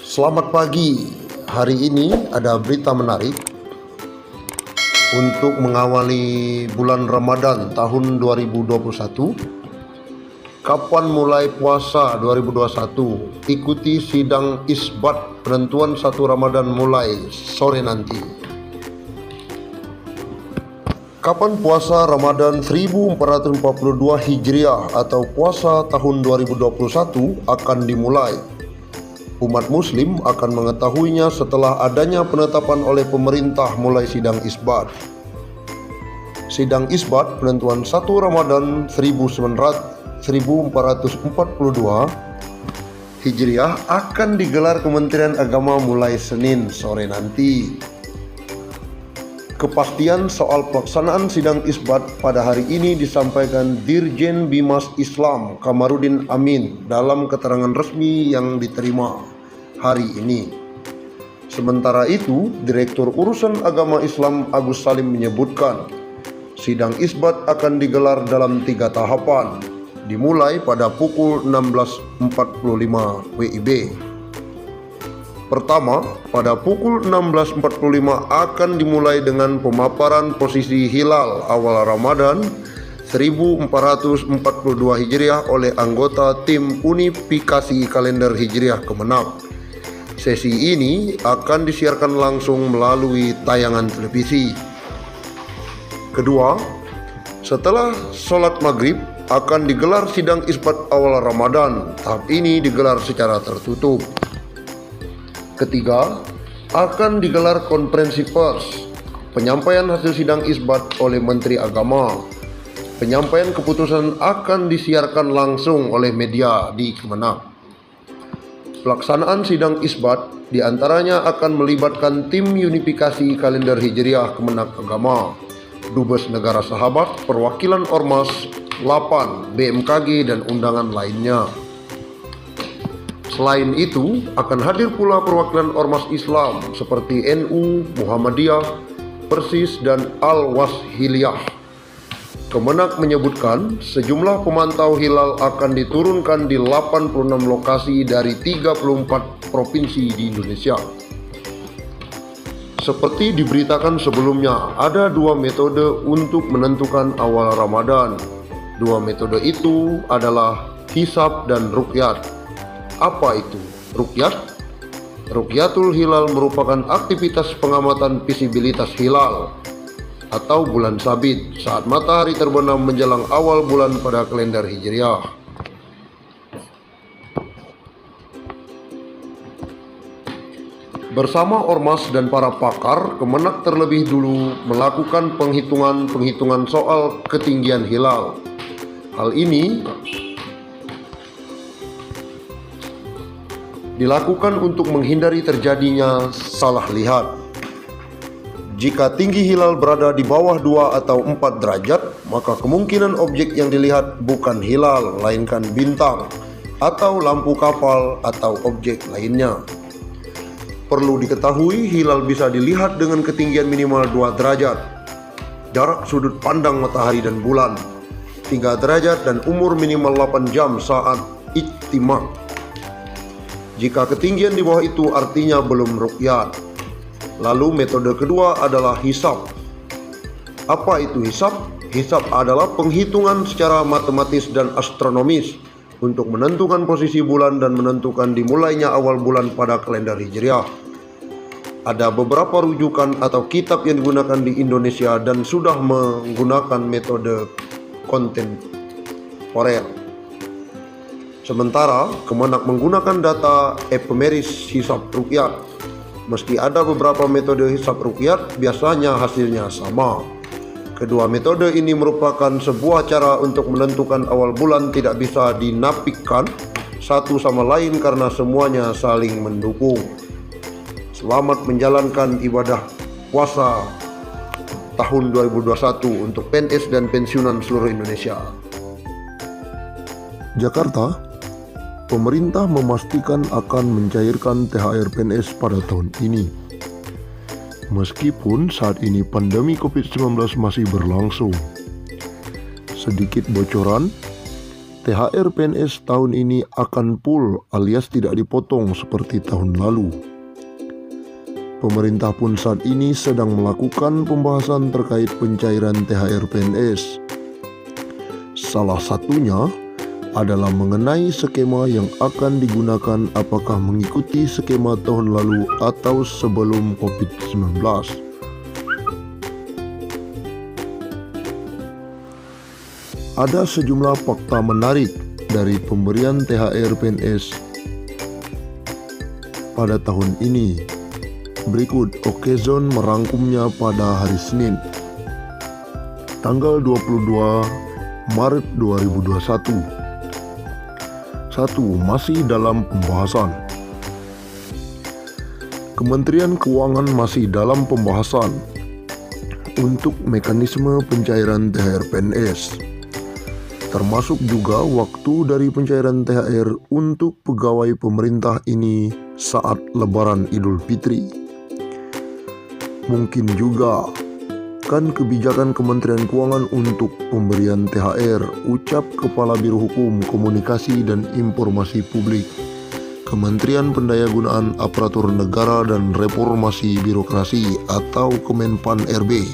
Selamat pagi. Hari ini ada berita menarik untuk mengawali bulan Ramadan tahun 2021. Kapan mulai puasa 2021? Ikuti sidang isbat penentuan 1 Ramadan mulai sore nanti. Kapan puasa Ramadan 1442 Hijriah atau puasa tahun 2021 akan dimulai? Umat muslim akan mengetahuinya setelah adanya penetapan oleh pemerintah mulai sidang isbat. Sidang isbat penentuan 1 Ramadan 1442 Hijriah akan digelar Kementerian Agama mulai Senin sore nanti. Kepastian soal pelaksanaan sidang isbat pada hari ini disampaikan Dirjen Bimas Islam Kamarudin Amin dalam keterangan resmi yang diterima hari ini. Sementara itu, Direktur Urusan Agama Islam Agus Salim menyebutkan, sidang isbat akan digelar dalam 3 tahapan, dimulai pada pukul 16.45 WIB. Pertama, pada pukul 16.45 akan dimulai dengan pemaparan posisi hilal awal Ramadan 1442 Hijriah oleh anggota tim unifikasi kalender Hijriah Kemenag. Sesi ini akan disiarkan langsung melalui tayangan televisi. Kedua, setelah sholat maghrib akan digelar sidang isbat awal Ramadan. Tahap ini digelar secara tertutup. Ketiga, akan digelar konferensi pers, penyampaian hasil sidang isbat oleh Menteri Agama. Penyampaian keputusan akan disiarkan langsung oleh media di Kemenag. Pelaksanaan sidang isbat diantaranya akan melibatkan tim unifikasi kalender Hijriah Kemenag Agama, Dubes Negara Sahabat, perwakilan Ormas, LAPAN, BMKG, dan undangan lainnya. Selain itu, akan hadir pula perwakilan Ormas Islam seperti NU, Muhammadiyah, Persis, dan Al-Washiliyah. Kemenag menyebutkan sejumlah pemantau hilal akan diturunkan di 86 lokasi dari 34 provinsi di Indonesia. Seperti diberitakan sebelumnya, ada 2 metode untuk menentukan awal Ramadan. 2 metode itu adalah hisab dan ruqyat. Apa itu ruqyat? Ruqyatul hilal merupakan aktivitas pengamatan visibilitas hilal atau bulan sabit saat matahari terbenam menjelang awal bulan pada kalender Hijriah. Bersama ormas dan para pakar, Kemenag terlebih dulu melakukan penghitungan soal ketinggian hilal. Hal ini dilakukan untuk menghindari terjadinya salah lihat. Jika tinggi hilal berada di bawah 2 atau 4 derajat, maka kemungkinan objek yang dilihat bukan hilal, melainkan bintang atau lampu kapal atau objek lainnya. Perlu diketahui, hilal bisa dilihat dengan ketinggian minimal 2 derajat, jarak sudut pandang matahari dan bulan 3 derajat, dan umur minimal 8 jam saat ijtima. Jika ketinggian di bawah itu artinya belum ruqyat. Lalu metode kedua adalah hisab. Apa itu hisab? Hisab adalah penghitungan secara matematis dan astronomis untuk menentukan posisi bulan dan menentukan dimulainya awal bulan pada kalender Hijriah. Ada beberapa rujukan atau kitab yang digunakan di Indonesia dan sudah menggunakan metode kontemporer. Sementara Kemenag menggunakan data epemeris hisab ruqyat. Meski ada beberapa metode hisab ruqyat, biasanya hasilnya sama. Kedua metode ini merupakan sebuah cara untuk menentukan awal bulan tidak bisa dinafikan satu sama lain karena semuanya saling mendukung. Selamat menjalankan ibadah puasa tahun 2021 untuk PNS dan pensiunan seluruh Indonesia. Jakarta, pemerintah memastikan akan mencairkan THR PNS pada tahun ini. Meskipun saat ini pandemi COVID-19 masih berlangsung. Sedikit bocoran, THR PNS tahun ini akan full alias tidak dipotong seperti tahun lalu. Pemerintah pun saat ini sedang melakukan pembahasan terkait pencairan THR PNS. Salah satunya adalah mengenai skema yang akan digunakan, apakah mengikuti skema tahun lalu atau sebelum COVID-19. Ada sejumlah fakta menarik dari pemberian THR PNS pada tahun ini. Berikut Okezon merangkumnya pada hari Senin, tanggal 22 Maret 2021. 1. Masih dalam pembahasan. Kementerian Keuangan masih dalam pembahasan untuk mekanisme pencairan THR PNS, termasuk juga waktu dari pencairan THR untuk pegawai pemerintah ini saat Lebaran Idul Fitri. Mungkin juga kan kebijakan Kementerian Keuangan untuk pemberian THR, ucap Kepala Biro Hukum, Komunikasi dan Informasi Publik, Kementerian Pendayagunaan Aparatur Negara dan Reformasi Birokrasi atau Kemenpan RB,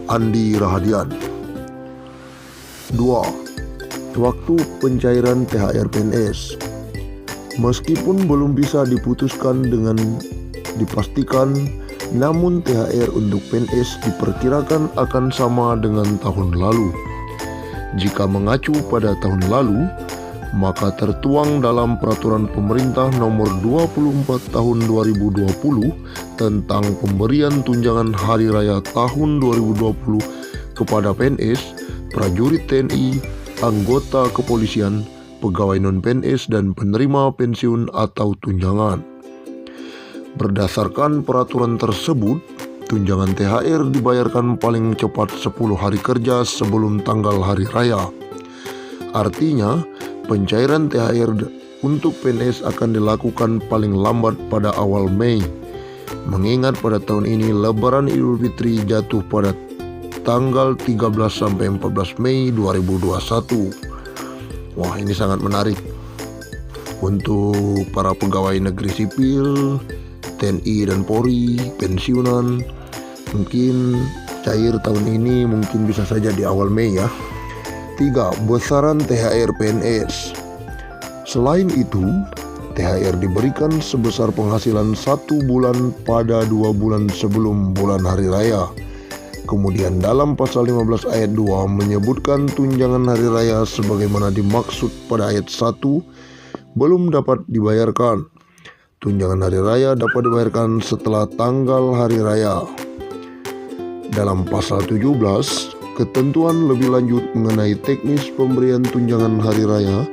Andi Rahadian. 2. Waktu pencairan THR PNS. Meskipun belum bisa diputuskan dengan dipastikan, namun THR untuk PNS diperkirakan akan sama dengan tahun lalu. Jika mengacu pada tahun lalu, maka tertuang dalam Peraturan Pemerintah Nomor 24 Tahun 2020 tentang pemberian tunjangan Hari Raya tahun 2020 kepada PNS, prajurit TNI, anggota kepolisian, pegawai non-PNS, dan penerima pensiun atau tunjangan. Berdasarkan peraturan tersebut, tunjangan THR dibayarkan paling cepat 10 hari kerja sebelum tanggal hari raya. Artinya, pencairan THR untuk PNS akan dilakukan paling lambat pada awal Mei. Mengingat pada tahun ini Lebaran Idul Fitri jatuh pada tanggal 13 sampai 14 Mei 2021. Wah, ini sangat menarik untuk para pegawai negeri sipil, TNI dan Polri, pensiunan. Mungkin cair tahun ini, mungkin bisa saja di awal Mei ya. 3. Besaran THR PNS. Selain itu, THR diberikan sebesar penghasilan 1 bulan pada 2 bulan sebelum bulan hari raya. Kemudian dalam pasal 15 ayat 2 menyebutkan tunjangan hari raya sebagaimana dimaksud pada ayat 1 belum dapat dibayarkan. Tunjangan hari raya dapat dibayarkan setelah tanggal hari raya. Dalam pasal 17, ketentuan lebih lanjut mengenai teknis pemberian tunjangan hari raya